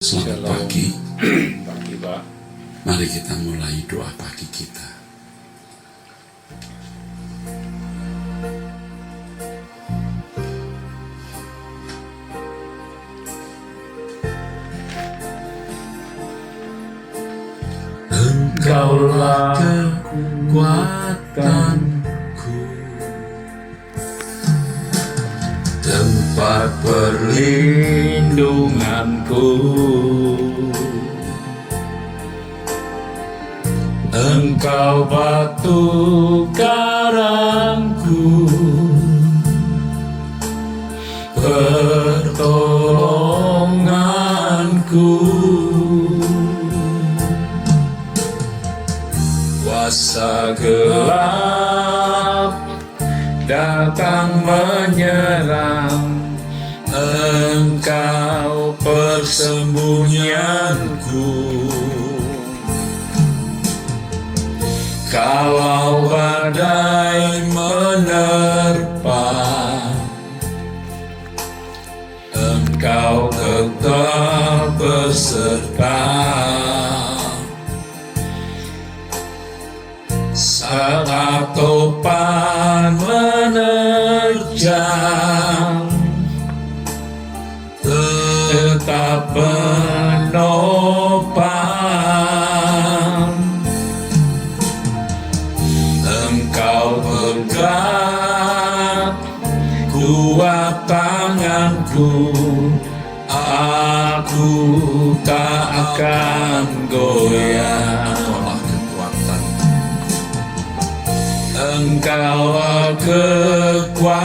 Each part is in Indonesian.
Selamat pagi. Pagi, Pak. Mari kita mulai doa pagi kita. Engkaulah kekuatanku, tempat perlindunganku. Engkau batu karangku, pertolonganku. Kuasa gelap datang menyerang, Engkau persembunyianku. Kalau badai menerpa, Engkau tetap beserta. Saat topan menerjang, tetap menopang. Engkau bergerak, kuat tanganku, aku tak akan goyah. Engkaulah kekuatanku,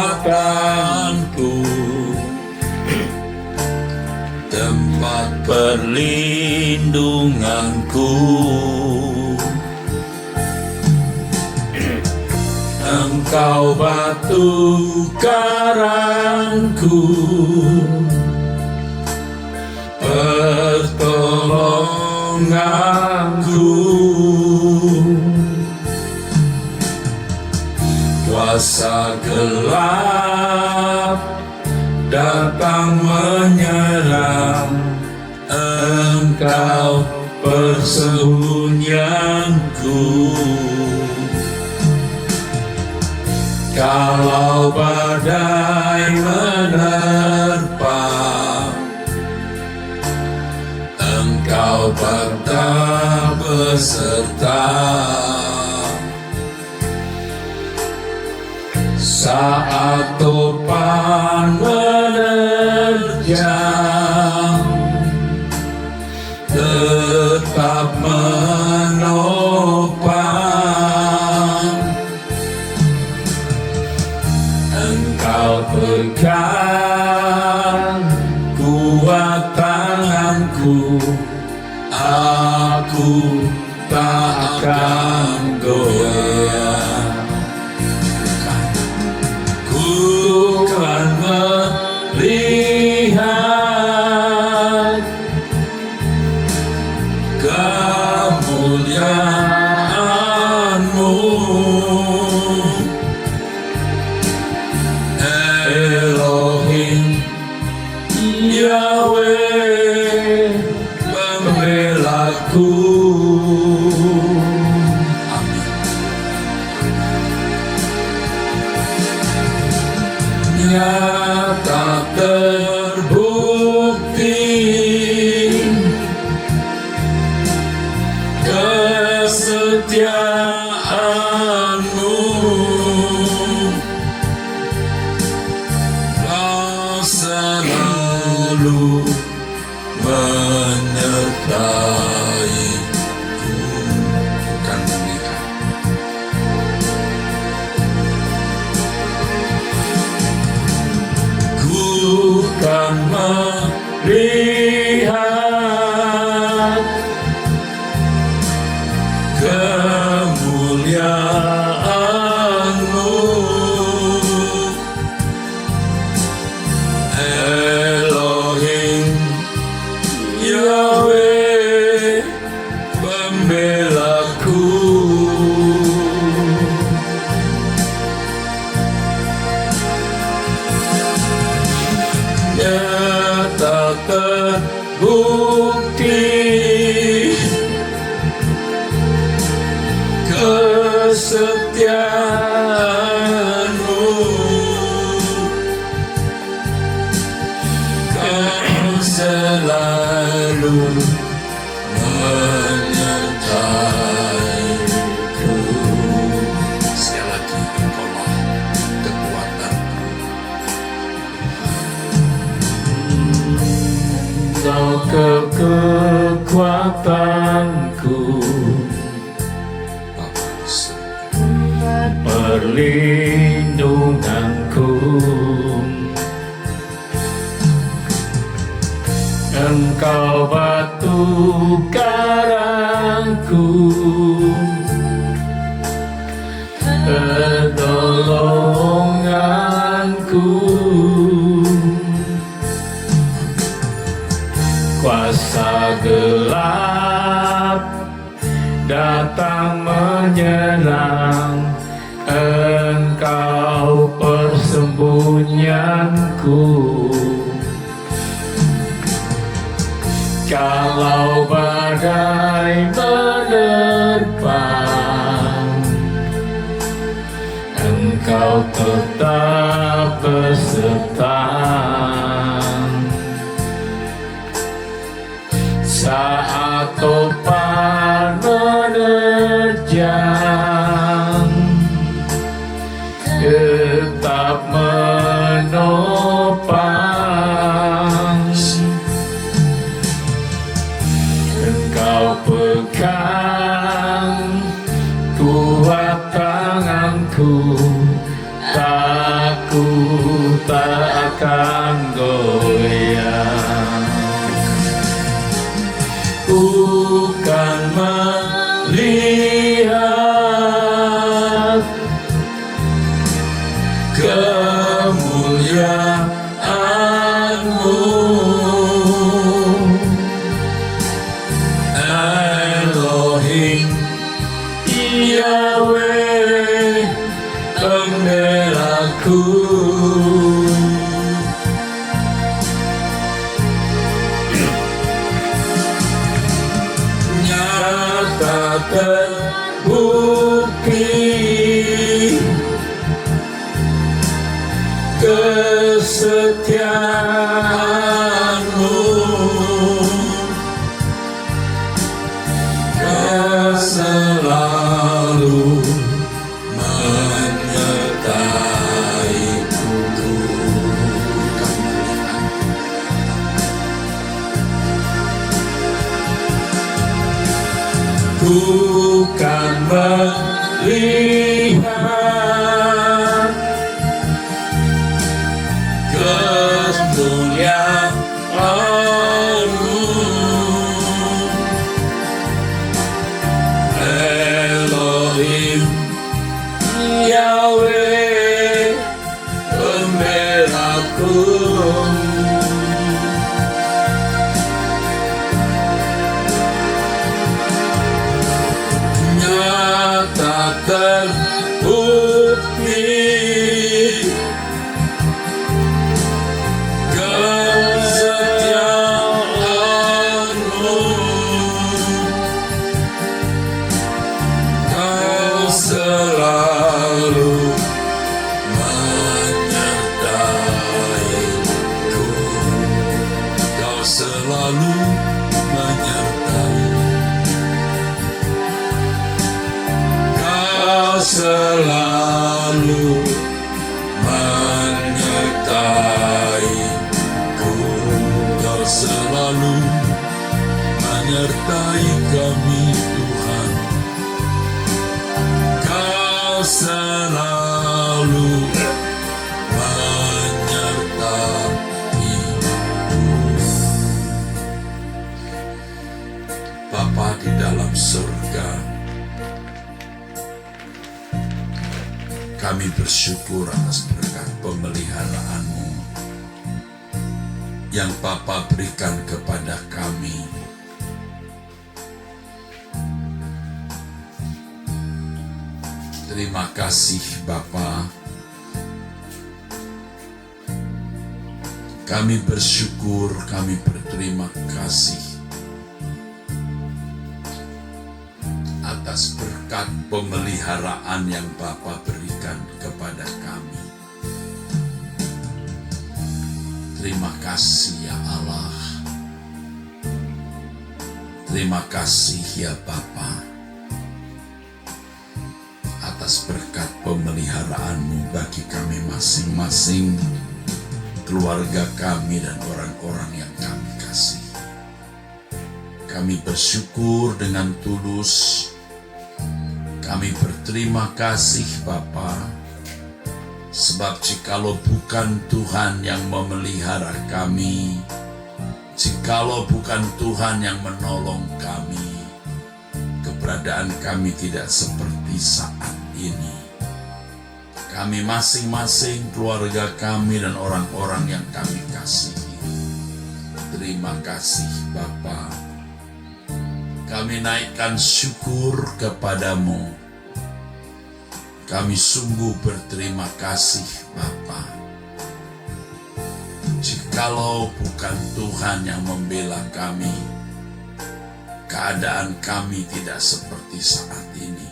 tempat perlindunganku. Engkau batu karangku, pertolonganku. Kuasa gelap datang menyerang, Engkau persembunyianku. Kalau badai menerpa, Engkau tetap beserta. Saat topan menerjang, tetap menopang. Engkau pegang kuat tanganku, aku tak akan goyah. Ku kan melihat kemuliaan-Mu, Elohim Yahweh, pembelaku. Nyata terbukti kesetiaan-Mu, Kau selalu menyertai-Ku. Bukan melihat, kan melihat kemuliaan-Mu, Elohim Yahweh, pembelaku. Nyata terbukti bukti kesetiaan-Mu. Kau selalu menyertai-Ku. Sekali lagi, Engkaulah kekuatanku. Kau kekuatanku, Bapa di surga, perlindunganku. Engkau batu karangku, pertolonganku. Kuasa gelap datang menyerang, Engkau persembunyianku. Kalau badai menerpang, Engkau tetap beserta. Saat topan menerjang, tetap menopang. Engkau pegang kuat tanganku, aku tak akan goyang. Bukan melihat kemuliaan-Mu, Elohim, Yahweh, pembelaku. Nyata terbukti kesetiaan-Mu. Kau selalu menyertai-Ku. Bukan melihat kemuliaan-Mu, Elohim, Yahweh, pembelaku. Nyata terbukti kesetiaan-Mu. Kau selalu menyertai-Ku. Kau selalu menyertai. Kau selalu menyertai-Ku. Kau selalu menyertai kami, Tuhan. Kau selalu menyertai-Ku. Bapa di dalam surga, kami bersyukur atas berkat pemeliharaan-Mu yang Bapa berikan kepada kami. Terima kasih Bapa. Kami bersyukur, kami berterima kasih atas berkat pemeliharaan yang Bapa berikan kepada kami. Terima kasih ya Allah. Terima kasih ya Bapa atas berkat pemeliharaan-Mu bagi kami masing-masing, keluarga kami dan orang-orang yang kami kasih. Kami bersyukur dengan tulus. Kami berterima kasih Bapa, sebab jikalau bukan Tuhan yang memelihara kami, jikalau bukan Tuhan yang menolong kami, keberadaan kami tidak seperti saat ini. Kami masing-masing, keluarga kami dan orang-orang yang kami kasihi. Terima kasih Bapa. Kami naikkan syukur kepadamu. Kami sungguh berterima kasih Bapa. Jikalau bukan Tuhan yang membela kami, keadaan kami tidak seperti saat ini.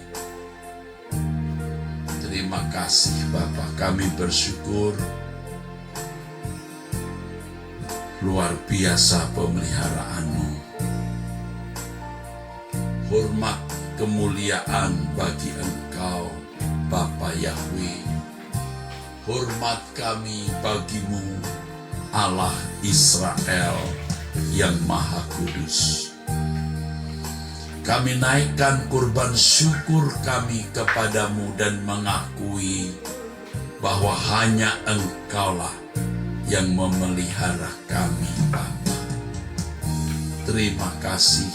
Terima kasih Bapa, kami bersyukur. Luar biasa pemeliharaanmu. Hormat kemuliaan bagi Engkau, Bapa Yahweh. Hormat kami bagimu, Allah Israel yang Maha Kudus. Kami naikkan kurban syukur kami kepadamu dan mengakui bahwa hanya Engkaulah yang memelihara kami, Bapa. Terima kasih,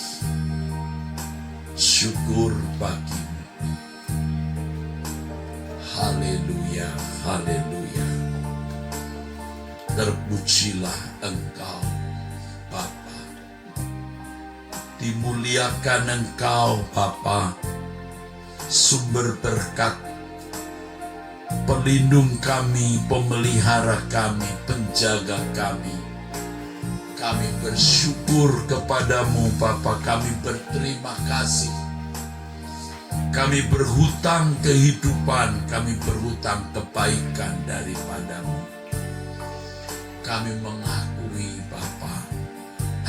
syukur bagimu. Haleluya, haleluya. Terpujilah Engkau, Bapa. Dimuliakan Engkau, Bapa, sumber berkat, pelindung kami, pemelihara kami, penjaga kami. Kami bersyukur kepadamu, Bapa. Kami berterima kasih. Kami berhutang kehidupan, kami berhutang kebaikan daripadamu. Kami mengakui, Bapa,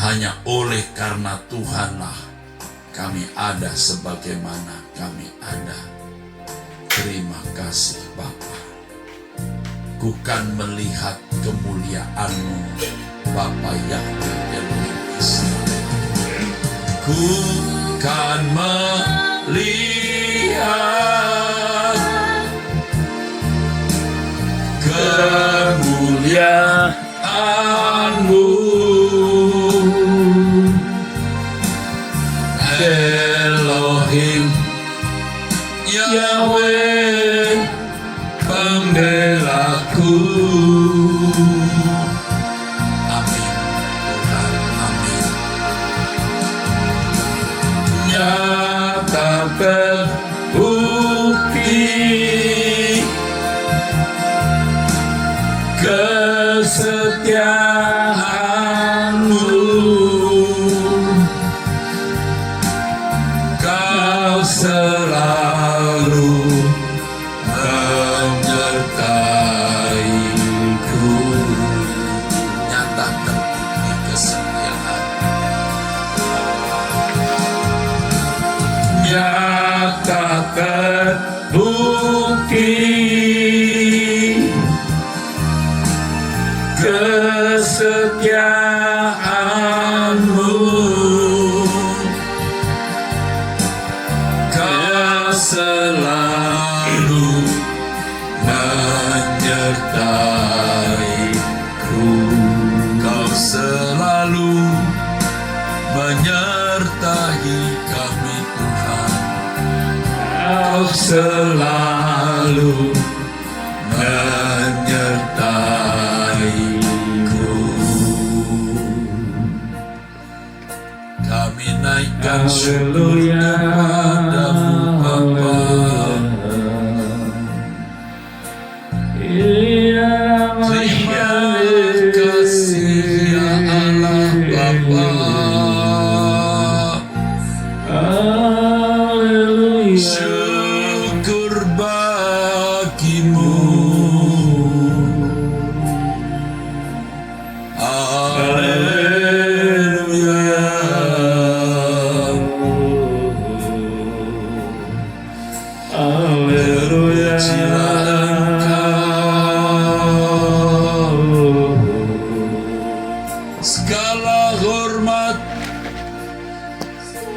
hanya oleh karena Tuhanlah kami ada sebagaimana kami ada. Terima kasih Bapa. Ku kan melihat kemuliaan-Mu, Bapa Yahweh Elohim Israel. Ku kan melihat kemuliaan-Mu, Elohim Yahweh pembelaku. Amin Tuhan, amin. Nyata terbukti kesetiaan-Mu, Kau selalu menyertaiku. Nyata terbukti kesetiaan, nyata terbukti kesetiaan-Mu, Kau selalu menyertaiku. Kau selalu menyertai kami Tuhan. Kau selalu menyertaiku. Kami naikkan syukur kepadamu Bapa. Terima kasih ya Allah Bapa.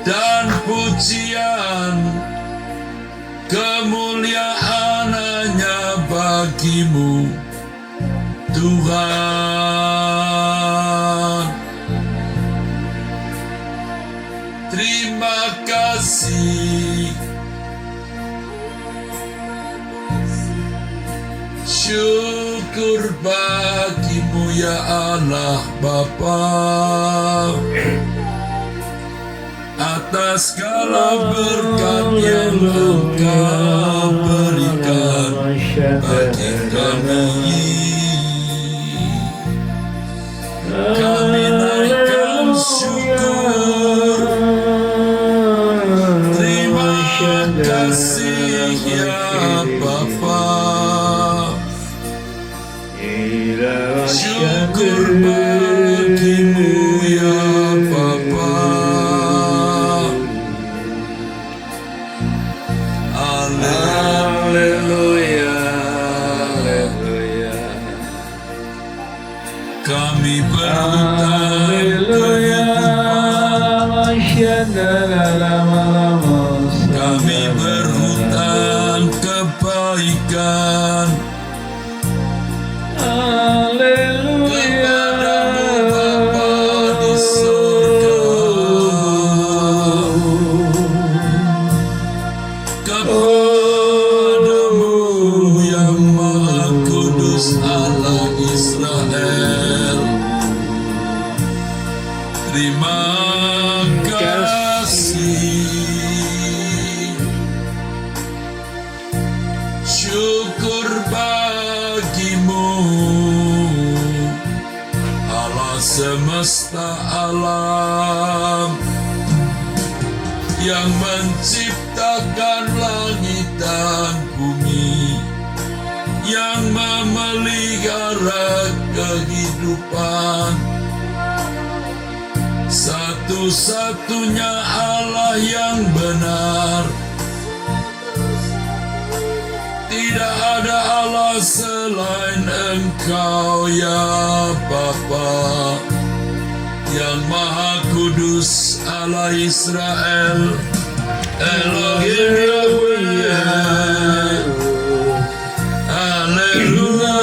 dan pujian, kemuliaan hanya bagimu, Tuhan. Terima kasih, syukur bagimu ya Allah Bapa, atas segala berkat yang Engkau berikan bagi kami. Kami naikkan syukur. Terima kasih ya Bapa. Syukur bagimu ya Bapa. Haleluya, haleluya. Kami berhutang kami berhutang kebaikan kepadamu Bapa di surga, kepadamu yang Maha Kudus Allah Israel. Terima kasih, syukur bagimu Allah semesta alam yang menciptakan langit dan bumi, yang memelihara kehidupan. Satu-satunya Allah yang benar, tidak ada Allah selain Engkau ya Bapa, yang Maha Kudus Allah Israel. Elohim Yahweh, haleluya.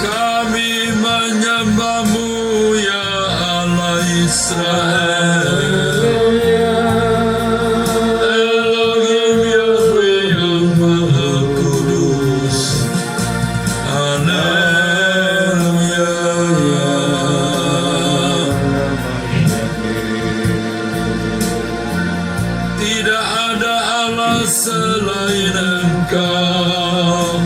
Kami menyembahmu Bapa. Selain Engkau,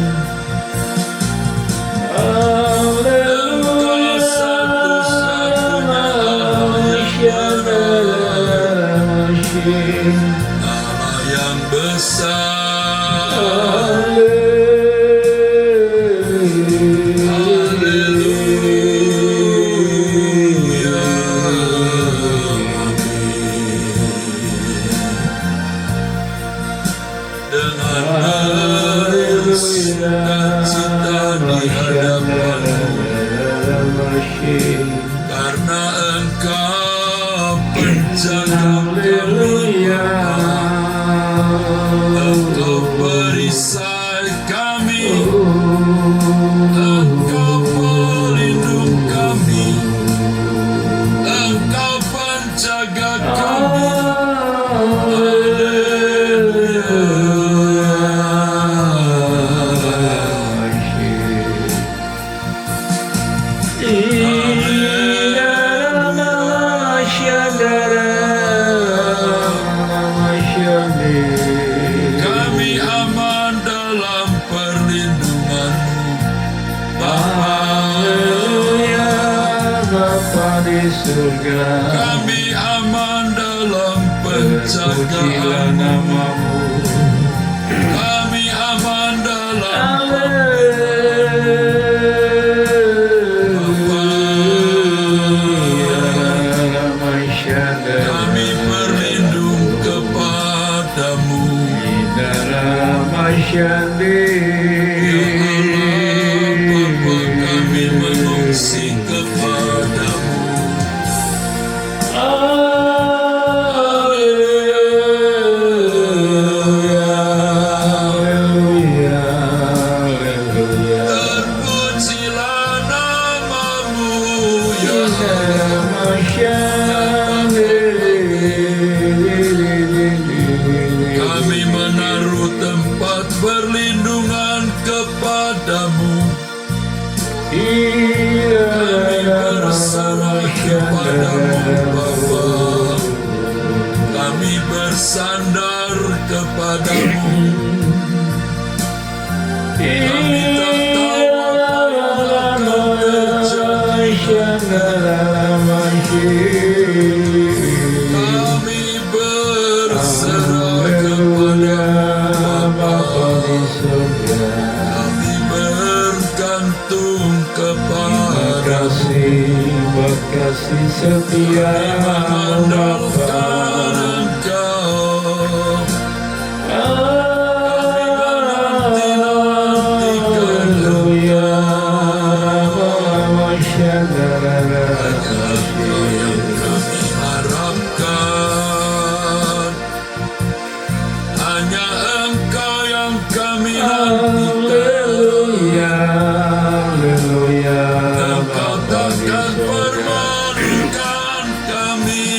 Engkau satu-satunya Allah yang besar. Sukacita di hadapanmu, karena Engkau penjaga kami, Engkau perisai kami, Engkau pelindung kami, Engkau penjaga kami. Kami aman dalam perlindungan-Mu, Bapa di surga. Kami aman dalam penjagaan-Mu. Kami aman Bapa, kami mengungsi kepadamu. Terpujilah namamu ya Kami menaruh tempat perlindungan kepadamu. Kami berserah kepadamu Bapa. Kami bersandar kepadamu. Kami tak tahu apa yang akan terjadi. Kami berserah kepadamu Bapa. Kami bergantung kepadamu. Kasih setia Mengandalkan Engkau. Hanya Engkau yang kami nantikan. Engkau takkan permalukan kami.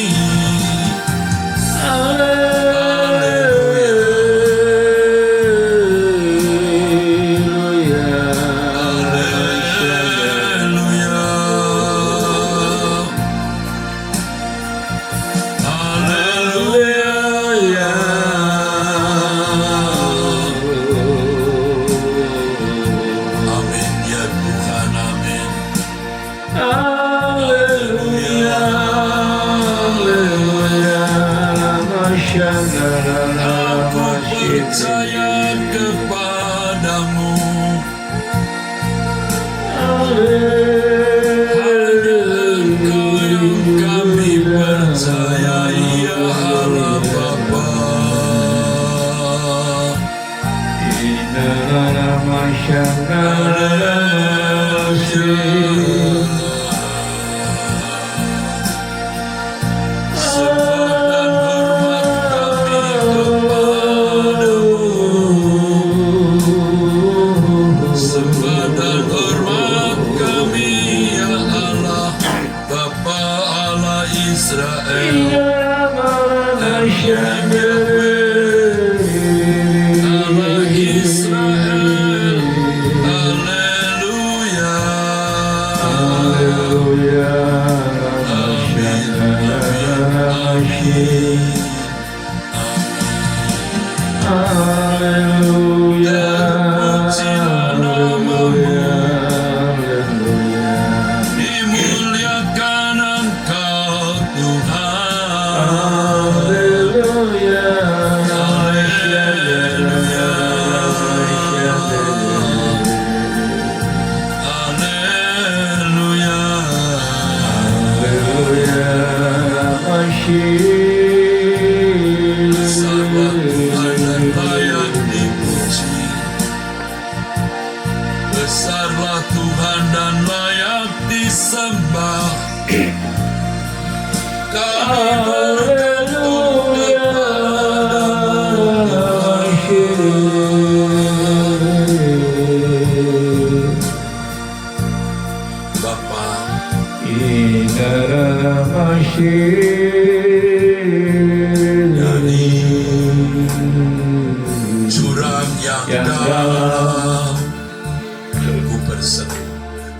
Amin ya Tuhan, amin. Aku percaya kepadamu. Hanya Engkau yang kami percayai ya Allah Bapa. Sembah dan hormat kami ya Allah Bapa Allah Israel. Allah Israel. Haleluya. Amin, amin, amin. Terpujilah namamu. Dimuliakan Engkau Tuhan. Haleluya. Besarlah Tuhan dan layak dipuji. Besarlah Tuhan dan layak disembah. Kami bergantung kepadamu Bapa. Dari jurang yang dalam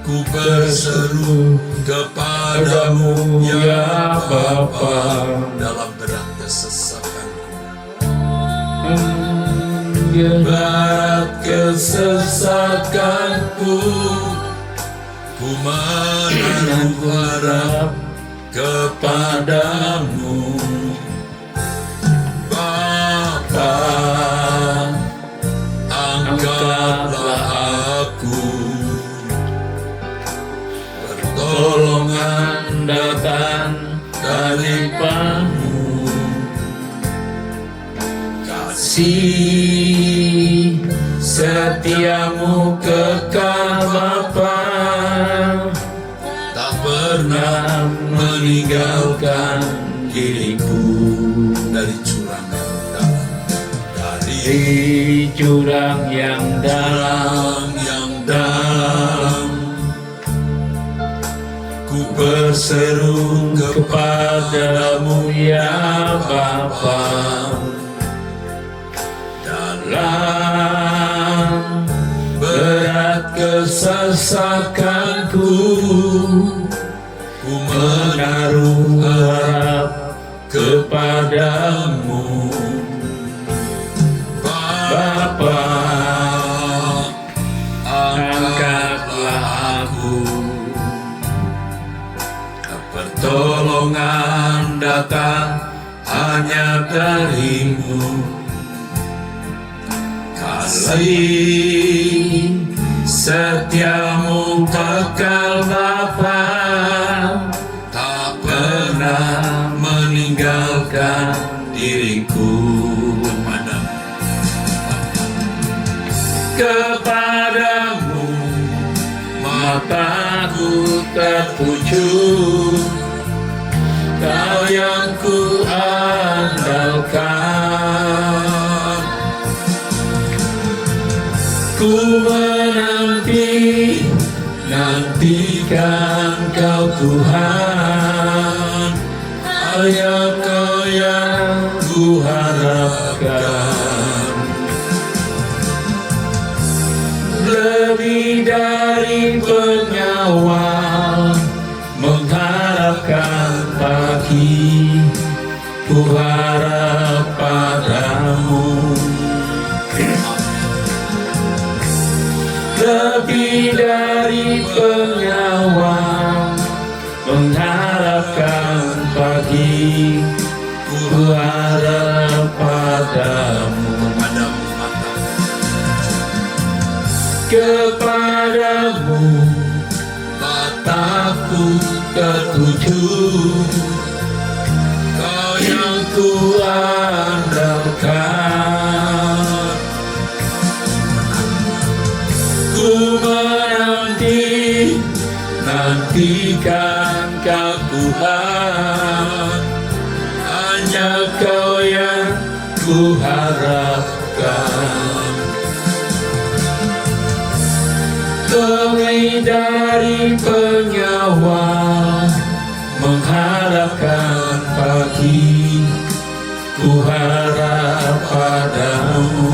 ku berseru kepadamu ya Bapa. Dalam berat kesesakanku, berat kesesakanku, ku menaruh harap kepadamu Bapa. Angkatlah aku, pertolongan datang daripamu. Kasih setiamu kekal Bapa, tak pernah meninggalkan diriku. dari jurang yang dalam, dari Di jurang yang dalam, yang dalam. Ku berseru kepadamu ya Bapa, dalam berat kesesakanku, ku menaruh harap kepadamu Bapa, angkatlah aku. Pertolongan datang hanya darimu, kasih setiamu kekal Bapa, tak pernah meninggalkan diriku. Kepadamu mataku tertuju, Kau yang ku andalkan. Ku nantikan Kau Tuhan, hanya Kau yang ku harapkan. Lebih dari pengawal mengharapkan pagi, ku harap padamu. Lebih dari pengawal mengharapkan pagi, ku harap padamu. Kepadamu mataku tertuju, Kau yang ku andalkan. Ku nantikan Kau Tuhan, hanya Kau yang ku harapkan. Lebih dari pengawal mengharapkan pagi, ku harap padamu.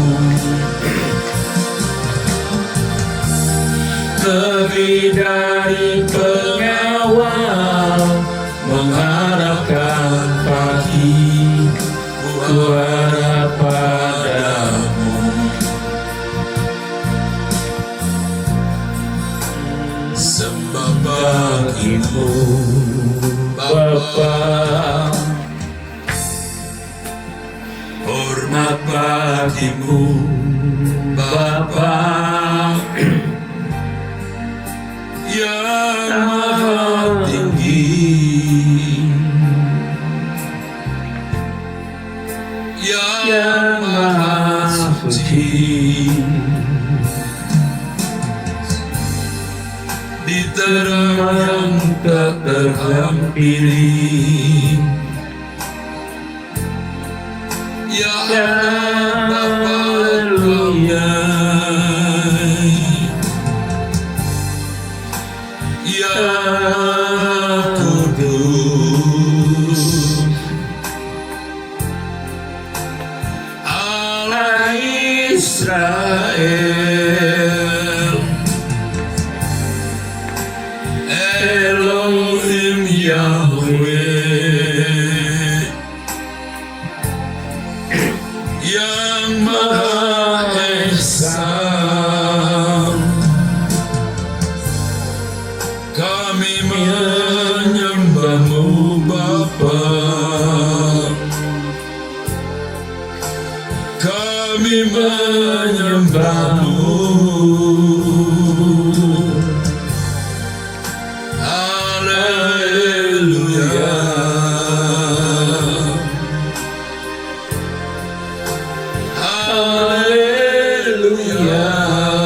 Lebih dari pengawal mengharapkan pagi, ku harap padamu. sembah Bagimu Bapa, hormat bagimu Bapa, yang maha tinggi, yang maha suci. di terang Yang tak terhampiri, yang haleluya, yang kudus, Allah Israel, Elohim Yahweh, yang Maha Esa. kami menyembahmu Bapa, kami menyembahmu. Haleluya, Haleluya.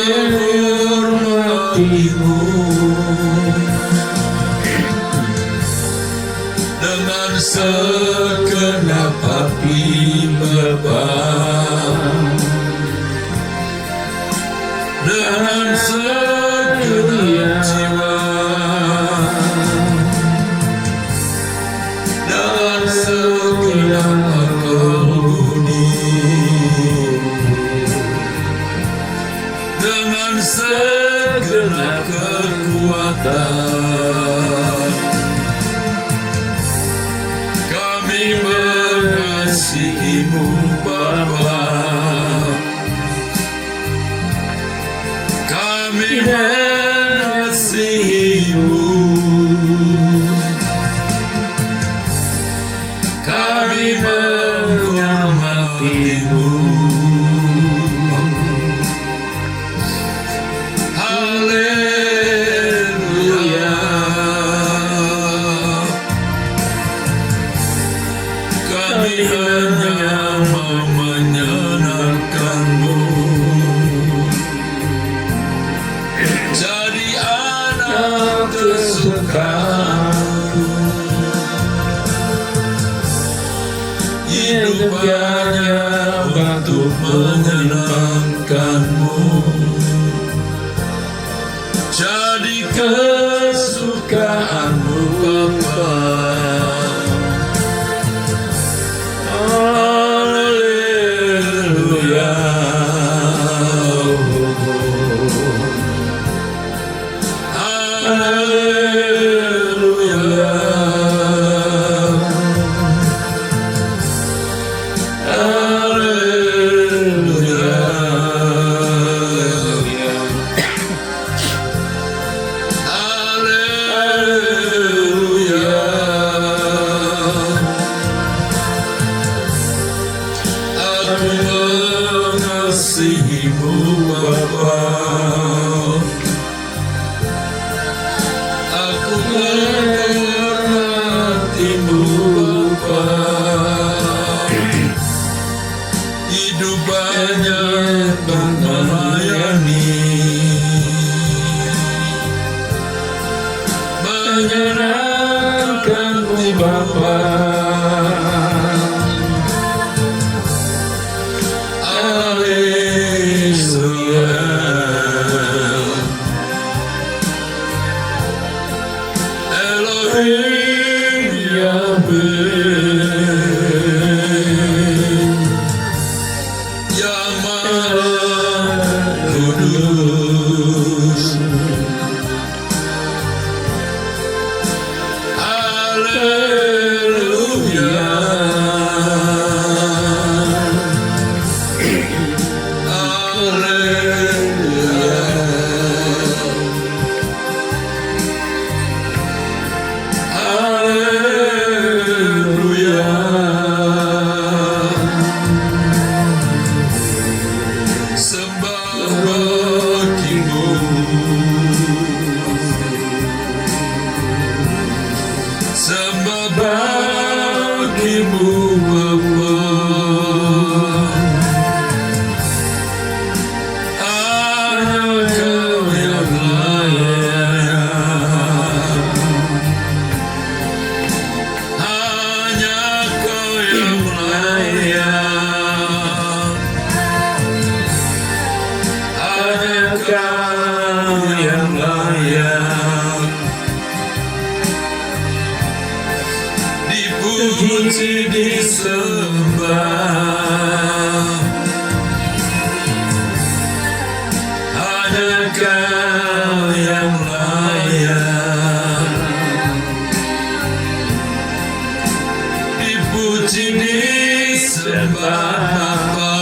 menghormatimu dengan segenap hati Bapa, dengan segenap jiwa, dengan segenap akal budi, dengan segenap kekuatan, kami mengasihimu Bapa, kami mengasihimu, kami menghormatimu. Haleluya, kami hanya mau menyenangkanmu, jadi anak kesukaanmu, hidup hanya untuk menyenangkanmu, jadi kesukaanmu Bapa. Haleluya, haleluya, haleluya, haleluya. Aku mengasihimu Bapa, aku menghormatimu Bapa, hidup hanya untuk melayani, menyenangkanmu Bapa. Haleluya, Elohim Yahweh, yang Maha Kudus. Haleluya, sembah bagimu, sembah bagimu Bapa. Hanya Kau yang layak, hanya Kau yang layak, hanya Kau yang layak, dipuji disembah. Hanya Kau yang layak, dipuji disembah Bapa.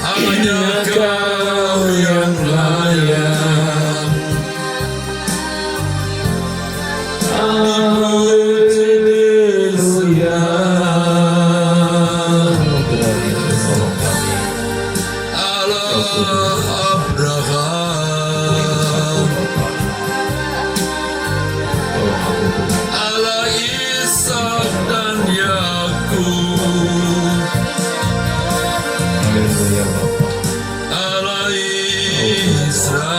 Hanya Kau yang layak, haleluya. Allah Abraham, Allah Ishak dan Yakub, ya Bapa. Allah Israel,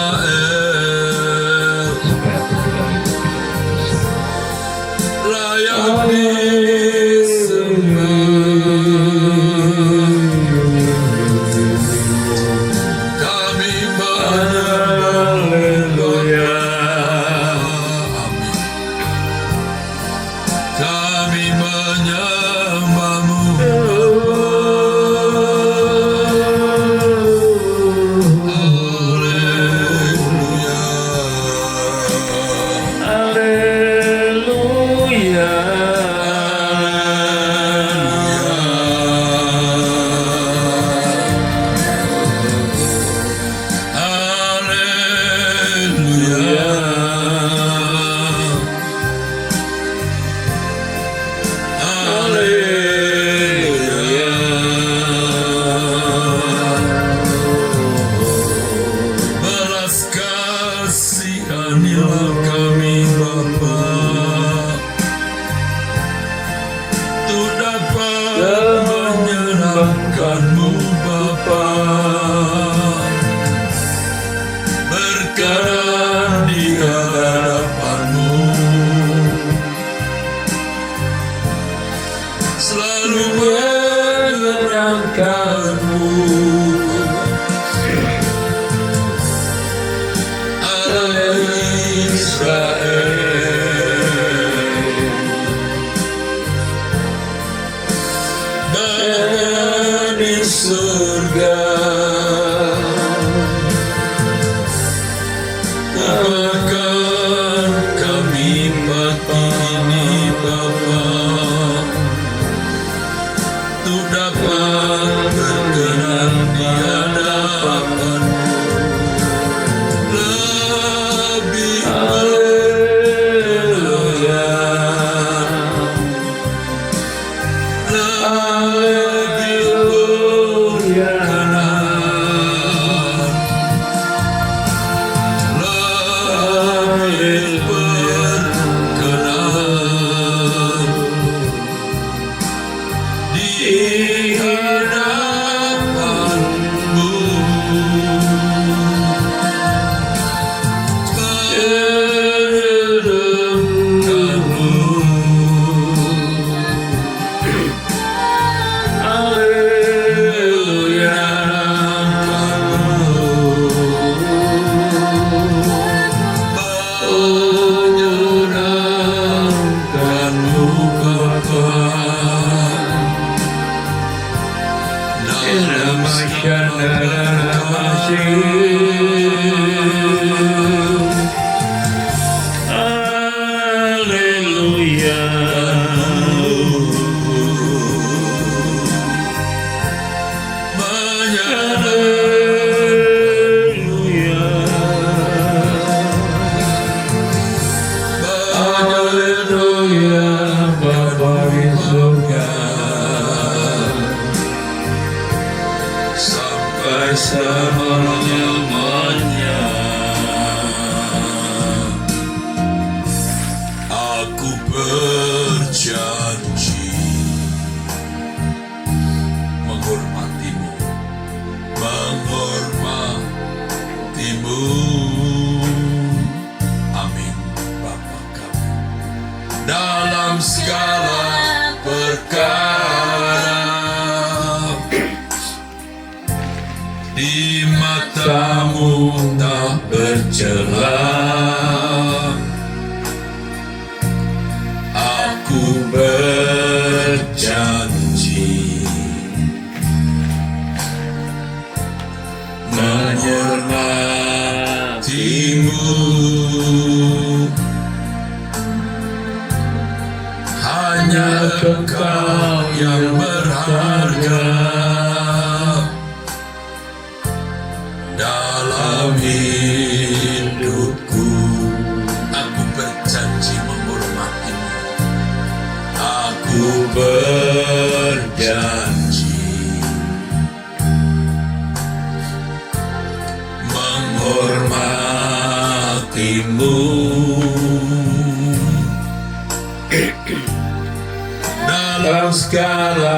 Supaya aku tidak hidup bisa. layak disembah. Kami Haleluya. Amin. Kami menyembahmu. Haleluya. Haleluya. Belas kasihanilah kami Bapa, untuk dapat menyenangkan-Mu Bapa, berkenan di hadapan-Mu, selalu menyenangkan-Mu. Allah Israel, Bapa di surga, upahkan kami pagi ini Bapa, untuk dapat berkenan di hadapan-Mu. Lebih Haleluya. di hadapan-Mu. Menyenangkan-Mu Bapa, dalam sampai selama-lamanya. Aku berjanji menghormati-Mu, menghormati-Mu. Amin Bapa kami, dalam segala perkara di mata-Mu tak bercela. Aku berjanji menghormati-Mu, hanya Engkau yang berharga dalam hidupku. Aku berjanji menghormati-Mu. Aku berjanji menghormati-Mu dalam segala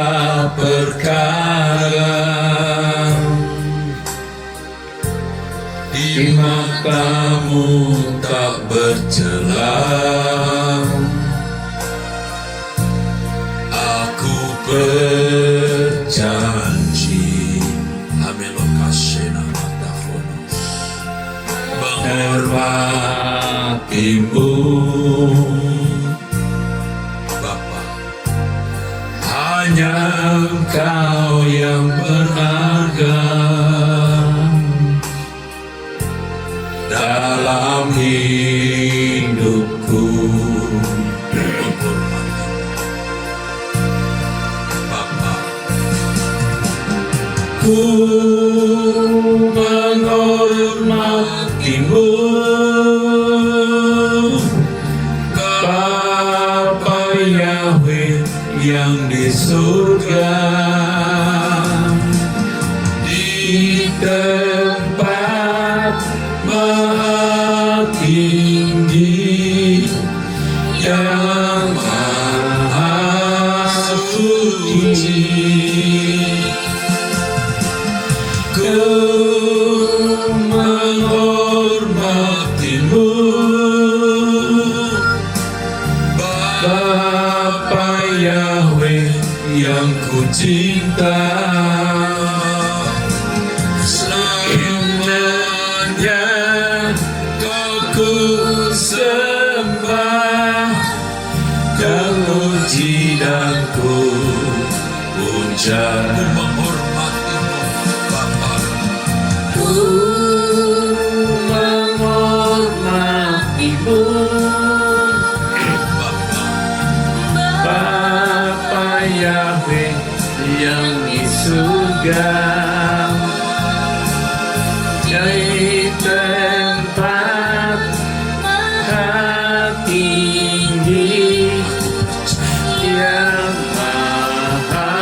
perkara di matamu tak bercela. Aku berjanji, amelokasena matahonos, menghormatimu, Bapa. Hanya Engkau yang berharga dalam hidupku. Bapa, ku menghormatimu, Bapa Yahweh yang di surga, di tempat maha tinggi yang maha suci. Ku menghormatimu, Bapa Yahweh yang ku cinta. Selamanya Kau ku sembah, dan puji dan ku puja. Menghormatimu, Bapa. Ku menghormatimu, Bapa Yahweh yang di surga, di tempat maha tinggi yang maha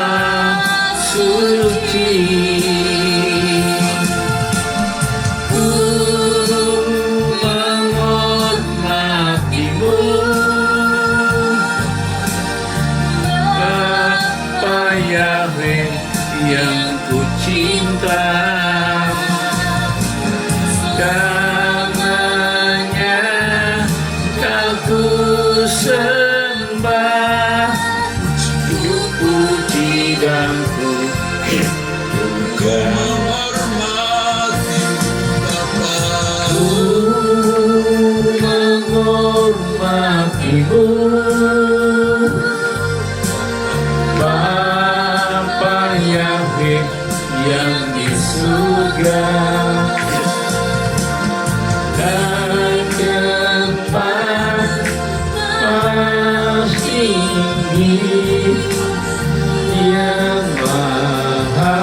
suci. Ku menghormatimu, Bapa Yahweh yang ku cinta. Karenanya Kau ku sembah, ku puji dan ku puja. Ku menghormatimu, Bapa Yahweh yang di surga, dan tempat tinggi yang maha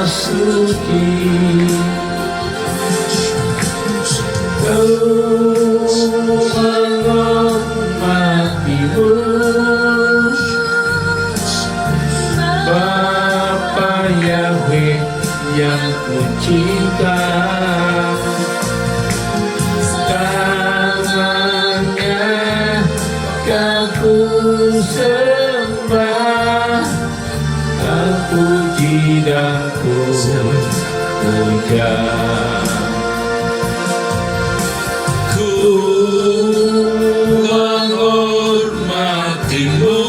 suci. Kau menghormatimu, Bapa Yahweh yang ku cinta. Karenanya Kau ku sembah, Kau puji dan ku puja. Ku menghormatimu,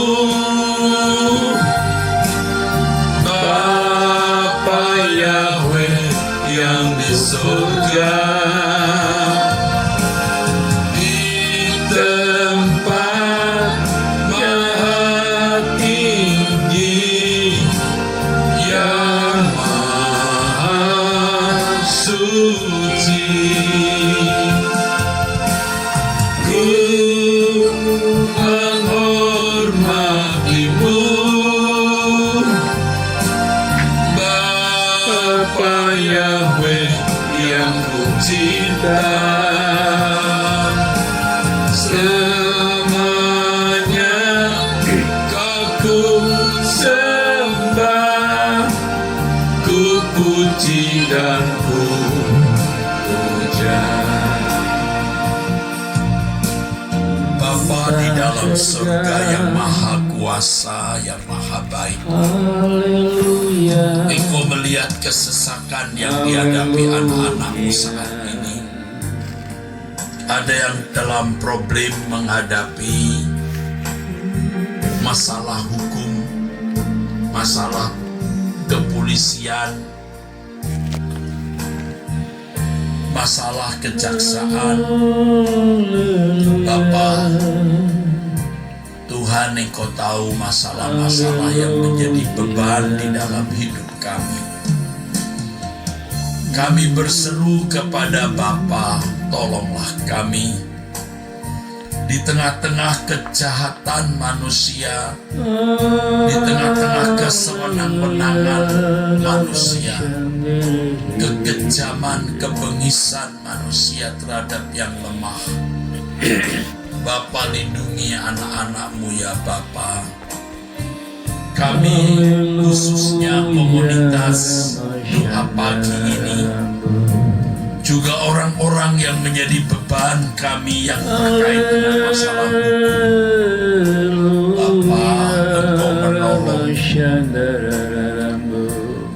Bapa Yahweh yang di surga, di tempat maha tinggi yang maha suci. Ku menghormatimu, Bapa Yahweh yang ku cinta. Selamanya Kau ku sembah, ku puji dan ku puja. Bapa di dalam surga yang maha kuasa, yang maha baik. Haleluya. Engkau melihat kesesakan yang dihadapi anak-anakmu saat ini. Ada yang dalam problem menghadapi masalah hukum, masalah kepolisian, masalah kejaksaan. Bapa, Tuhan, Engkau tahu masalah-masalah yang menjadi beban di dalam hidup kami. Kami berseru kepada Bapa, tolonglah kami di tengah-tengah kejahatan manusia, di tengah-tengah kesewenang-wenangan manusia, kekejaman, kebengisan manusia terhadap yang lemah. Bapa, lindungi anak-anak-Mu ya Bapa. Kami khususnya komunitas doa pagi ini, juga orang-orang yang menjadi beban kami yang terkait dengan masalah hukum. Bapa, Engkau menolong.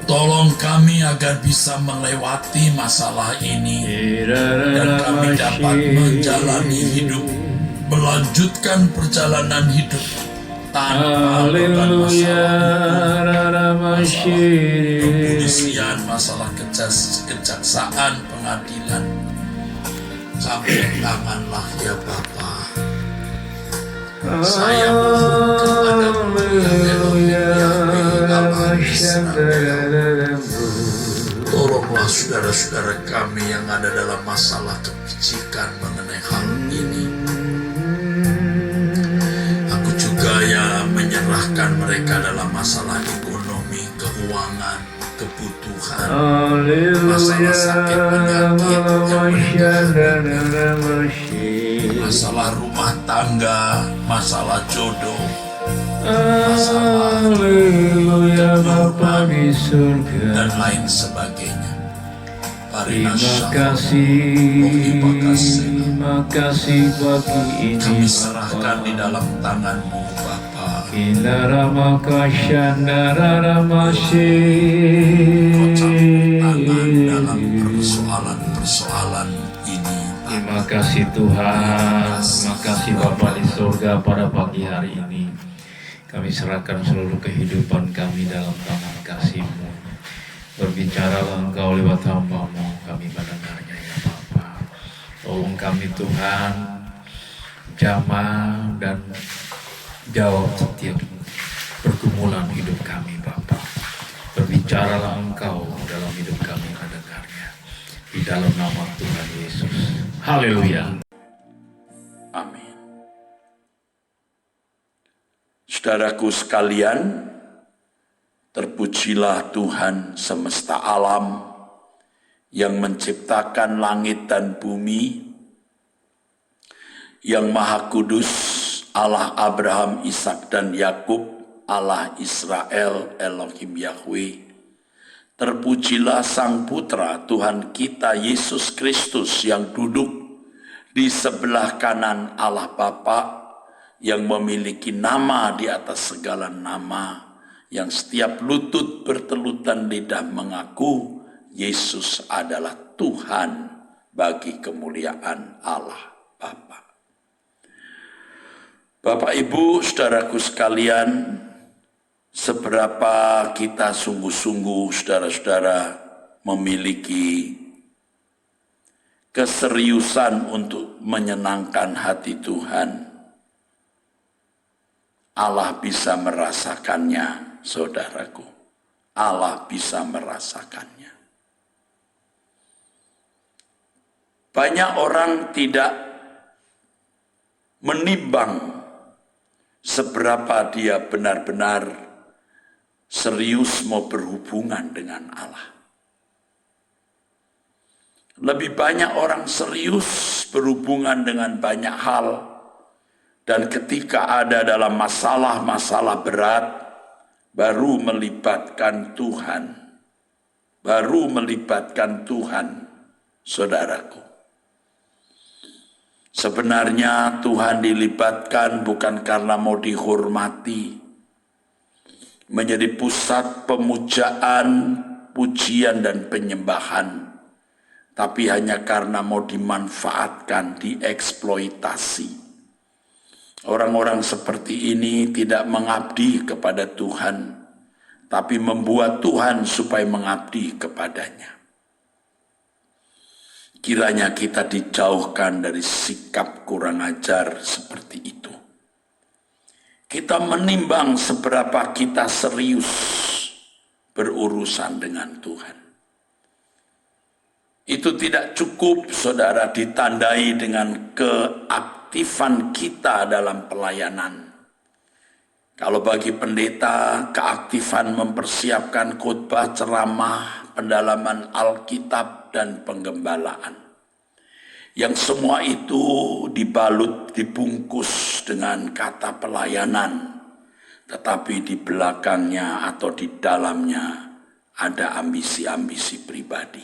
Tolong kami agar bisa melewati masalah ini dan kami dapat menjalani hidup, melanjutkan perjalanan hidup tanpa beban masalah kepolisian, masalah kejaksaan, pengadilan. Campur tanganlah ya Bapa. Saya mohon kepada-Mu ya Elohim Yahweh Allah Israel. Tolonglah saudara-saudara kami yang ada dalam masalah kepicikan mengenai hal ini. Aku juga ya menyerahkan mereka dalam masalah ekonomi, keuangan, kebutuhan, masalah sakit penyakit yang mereka, masalah rumah tangga, masalah jodoh, masalah keturunan, dan lain sebagainya. Terima kasih pagi ini Kami serahkan di dalam tangan-Mu Bapa. Kau campur tangan dalam persoalan-persoalan ini. Terima kasih Tuhan, terima kasih Bapa di surga pada pagi hari ini. Kami serahkan seluruh kehidupan kami dalam tangan kasih-Mu. Berbicaralah Engkau lewat hamba-Mu, kami mendengarnya ya Bapa. Tolong kami Tuhan, jamah dan jawab setiap pergumulan hidup kami Bapa. Berbicaralah Engkau dalam hidup kami mendengarnya. Di dalam nama Tuhan Yesus. Haleluya. Amin. Saudaraku sekalian, terpujilah Tuhan semesta alam yang menciptakan langit dan bumi, yang Maha Kudus, Allah Abraham, Ishak dan Yakub, Allah Israel, Elohim Yahweh. Terpujilah Sang Putra Tuhan kita Yesus Kristus yang duduk di sebelah kanan Allah Bapa, yang memiliki nama di atas segala nama, yang setiap lutut bertelutan lidah mengaku Yesus adalah Tuhan bagi kemuliaan Allah Bapa. Bapak Ibu, saudaraku sekalian, seberapa kita sungguh-sungguh saudara-saudara memiliki keseriusan untuk menyenangkan hati Tuhan, Allah bisa merasakannya, saudaraku. Allah bisa merasakannya. Banyak orang tidak menimbang seberapa dia benar-benar serius mau berhubungan dengan Allah. Lebih banyak orang serius berhubungan dengan banyak hal, dan ketika ada dalam masalah-masalah berat, baru melibatkan Tuhan. Baru melibatkan Tuhan, saudaraku. Sebenarnya Tuhan dilibatkan bukan karena mau dihormati, menjadi pusat pemujaan, pujian dan penyembahan, tapi hanya karena mau dimanfaatkan, dieksploitasi. Orang-orang seperti ini tidak mengabdi kepada Tuhan, tapi membuat Tuhan supaya mengabdi kepadanya. Kiranya kita dijauhkan dari sikap kurang ajar seperti itu. Kita menimbang seberapa kita serius berurusan dengan Tuhan. Itu tidak cukup, saudara, ditandai dengan keaktifan kita dalam pelayanan. Kalau bagi pendeta, keaktifan mempersiapkan khotbah, ceramah, pendalaman Alkitab, dan penggembalaan. Yang semua itu dibalut, dibungkus dengan kata pelayanan, tetapi di belakangnya atau di dalamnya ada ambisi-ambisi pribadi.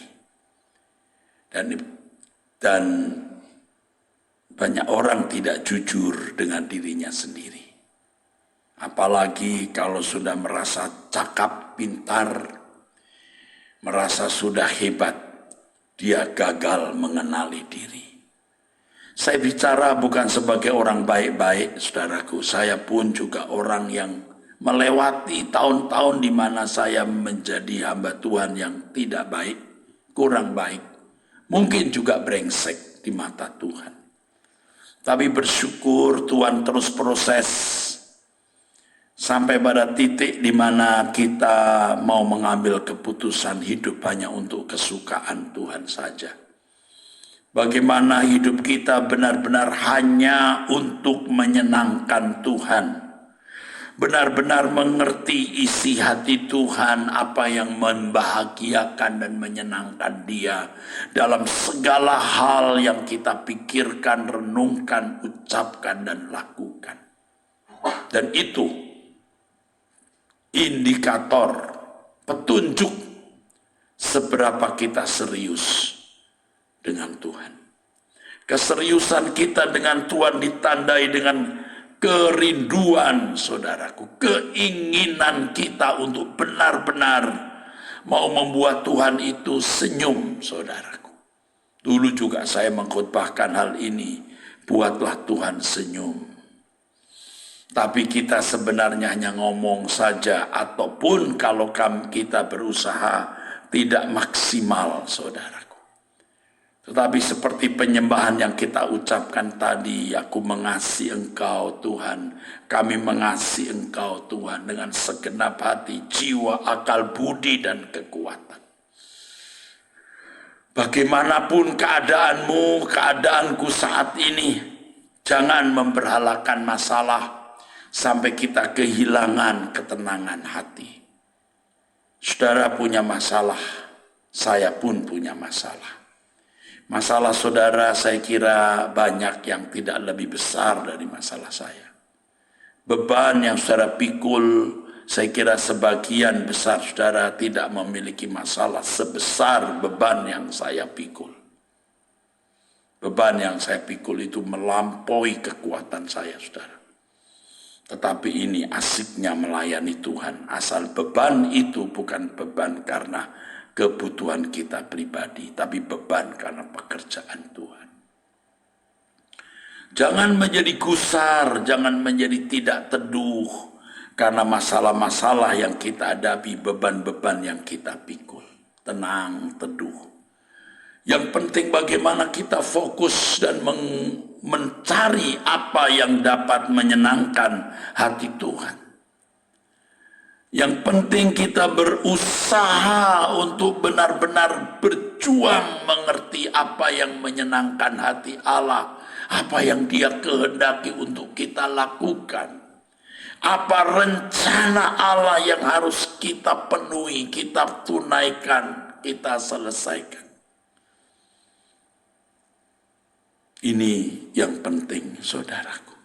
Dan banyak orang tidak jujur dengan dirinya sendiri. Apalagi kalau sudah merasa cakap, pintar, merasa sudah hebat, dia gagal mengenali diri. Saya bicara bukan sebagai orang baik-baik, saudaraku. Saya pun juga orang yang melewati tahun-tahun di mana saya menjadi hamba Tuhan yang tidak baik, kurang baik. Mungkin juga brengsek di mata Tuhan. Tapi bersyukur Tuhan terus proses sampai pada titik di mana kita mau mengambil keputusan hidup hanya untuk kesukaan Tuhan saja. Bagaimana hidup kita benar-benar hanya untuk menyenangkan Tuhan. Benar-benar mengerti isi hati Tuhan, apa yang membahagiakan dan menyenangkan Dia dalam segala hal yang kita pikirkan, renungkan, ucapkan, dan lakukan. Dan itu indikator, petunjuk seberapa kita serius dengan Tuhan. Keseriusan kita dengan Tuhan ditandai dengan kerinduan, saudaraku, keinginan kita untuk benar-benar mau membuat Tuhan itu senyum, saudaraku. Dulu juga saya mengkhotbahkan hal ini, buatlah Tuhan senyum. Tapi kita sebenarnya hanya ngomong saja, ataupun kalau kita berusaha tidak maksimal, saudaraku. Tetapi seperti penyembahan yang kita ucapkan tadi, aku mengasihi Engkau Tuhan, kami mengasihi Engkau Tuhan dengan segenap hati, jiwa, akal, budi, dan kekuatan. Bagaimanapun keadaanmu, keadaanku saat ini, jangan memberhalakan masalah sampai kita kehilangan ketenangan hati. Saudara punya masalah, saya pun punya masalah. Masalah saudara saya kira banyak yang tidak lebih besar dari masalah saya. Beban yang saudara pikul, saya kira sebagian besar saudara tidak memiliki masalah sebesar beban yang saya pikul. Beban yang saya pikul itu melampaui kekuatan saya, saudara. Tetapi ini asiknya melayani Tuhan, asal beban itu bukan beban karena kebutuhan kita pribadi, tapi beban karena pekerjaan Tuhan. Jangan menjadi gusar, jangan menjadi tidak teduh karena masalah-masalah yang kita hadapi, beban-beban yang kita pikul. Tenang, teduh. Yang penting bagaimana kita fokus dan mencari apa yang dapat menyenangkan hati Tuhan. Yang penting kita berusaha untuk benar-benar berjuang mengerti apa yang menyenangkan hati Allah, apa yang Dia kehendaki untuk kita lakukan, apa rencana Allah yang harus kita penuhi, kita tunaikan, kita selesaikan. Ini yang penting, saudaraku,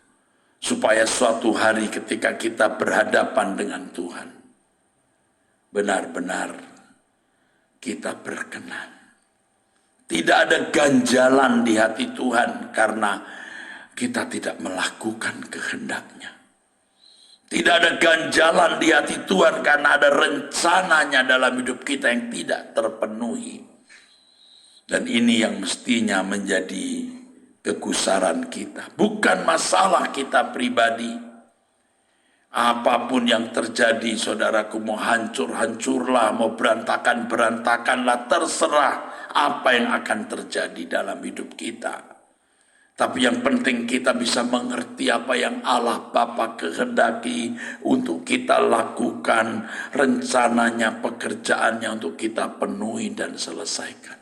supaya suatu hari ketika kita berhadapan dengan Tuhan, benar-benar kita berkenan. Tidak ada ganjalan di hati Tuhan karena kita tidak melakukan kehendak-Nya. Tidak ada ganjalan di hati Tuhan karena ada rencananya dalam hidup kita yang tidak terpenuhi. Dan ini yang mestinya menjadi kegusaran kita. Bukan masalah kita pribadi. Apapun yang terjadi, saudaraku, mau hancur-hancurlah, mau berantakan-berantakanlah, terserah apa yang akan terjadi dalam hidup kita. Tapi yang penting kita bisa mengerti apa yang Allah Bapa kehendaki untuk kita lakukan, rencananya, pekerjaannya untuk kita penuhi dan selesaikan.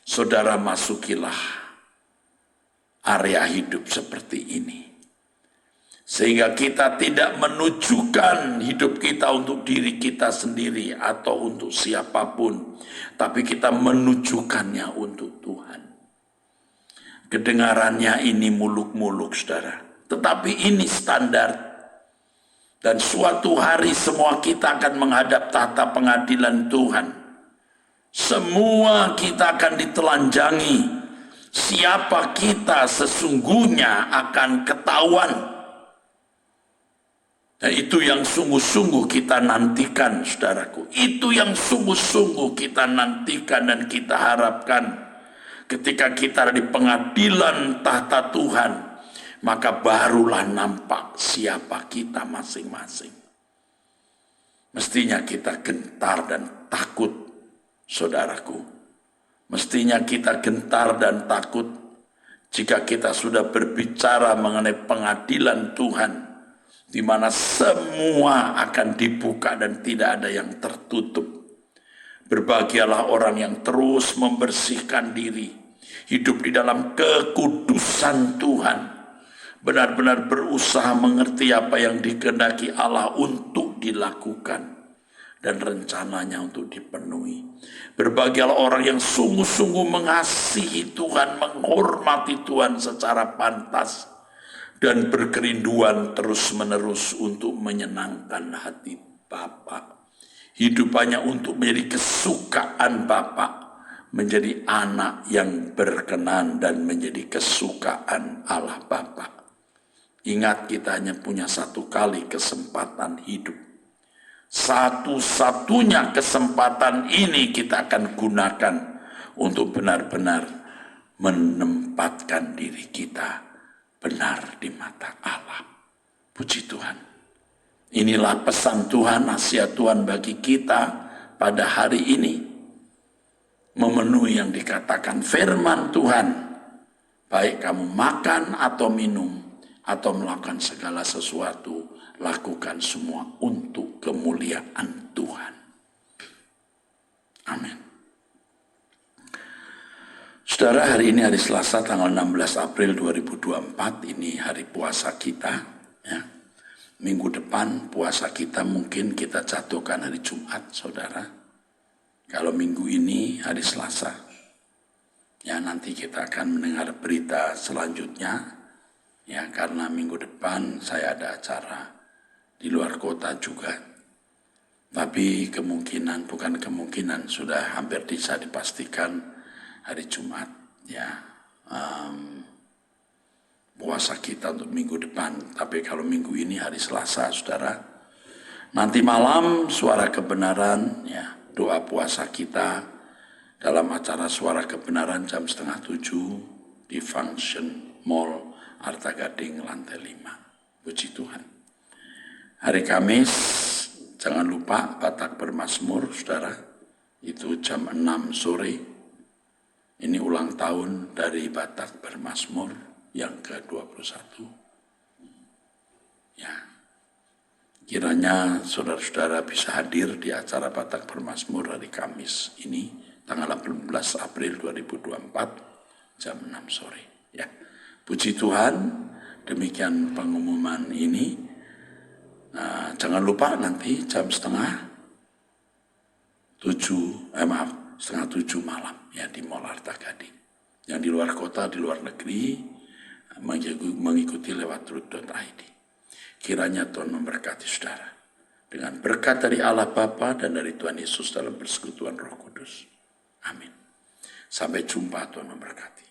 Saudara, masukilah area hidup seperti ini. Sehingga kita tidak menunjukkan hidup kita untuk diri kita sendiri atau untuk siapapun. Tapi kita menunjukkannya untuk Tuhan. Kedengarannya ini muluk-muluk, saudara. Tetapi ini standar. Dan suatu hari semua kita akan menghadap tahta pengadilan Tuhan. Semua kita akan ditelanjangi. Siapa kita sesungguhnya akan ketahuan. Dan itu yang sungguh-sungguh kita nantikan, saudaraku. Itu yang sungguh-sungguh kita nantikan dan kita harapkan. Ketika kita di pengadilan tahta Tuhan, maka barulah nampak siapa kita masing-masing. Mestinya kita gentar dan takut, saudaraku. Mestinya kita gentar dan takut jika kita sudah berbicara mengenai pengadilan Tuhan, di mana semua akan dibuka dan tidak ada yang tertutup. Berbahagialah orang yang terus membersihkan diri, hidup di dalam kekudusan Tuhan, benar-benar berusaha mengerti apa yang dikehendaki Allah untuk dilakukan dan rencananya untuk dipenuhi. Berbahagialah orang yang sungguh-sungguh mengasihi Tuhan, menghormati Tuhan secara pantas, dan berkerinduan terus-menerus untuk menyenangkan hati Bapa. Hidupannya untuk menjadi kesukaan Bapa, menjadi anak yang berkenan dan menjadi kesukaan Allah Bapa. Ingat, kita hanya punya satu kali kesempatan hidup. Satu-satunya kesempatan ini kita akan gunakan untuk benar-benar menempatkan diri kita benar di mata Allah. Puji Tuhan. Inilah pesan Tuhan, nasihat Tuhan bagi kita pada hari ini. Memenuhi yang dikatakan firman Tuhan. Baik kamu makan atau minum, atau melakukan segala sesuatu, lakukan semua untuk kemuliaan Tuhan. Amin. Saudara, hari ini hari Selasa tanggal 16 April 2024, ini hari puasa kita. Ya. Minggu depan puasa kita mungkin kita jatuhkan hari Jumat, saudara. Kalau minggu ini hari Selasa, ya nanti kita akan mendengar berita selanjutnya. Ya, karena minggu depan saya ada acara di luar kota juga. Tapi kemungkinan, bukan kemungkinan, sudah hampir bisa dipastikan hari Jumat. Ya, puasa kita untuk minggu depan. Tapi kalau minggu ini hari Selasa, saudara, nanti malam Suara Kebenaran, ya, doa puasa kita dalam acara Suara Kebenaran jam 6:30 di Function Mall Arta Gading lantai 5. Puji Tuhan. Hari Kamis jangan lupa Batak Bermazmur, saudara, itu jam 6 sore. Ini ulang tahun dari Batak Bermazmur yang ke-21. Ya, kiranya saudara-saudara bisa hadir di acara Batak Bermazmur hari Kamis ini, tanggal 18 April 2024, jam 6 sore. Ya, puji Tuhan, demikian pengumuman ini. Jangan lupa nanti jam setengah 7 malam ya di Mall Arta Gading. Yang di luar kota, di luar negeri, mengikuti lewat root.id. Kiranya Tuhan memberkati saudara dengan berkat dari Allah Bapa dan dari Tuhan Yesus dalam persekutuan Roh Kudus. Amin. Sampai jumpa, Tuhan memberkati.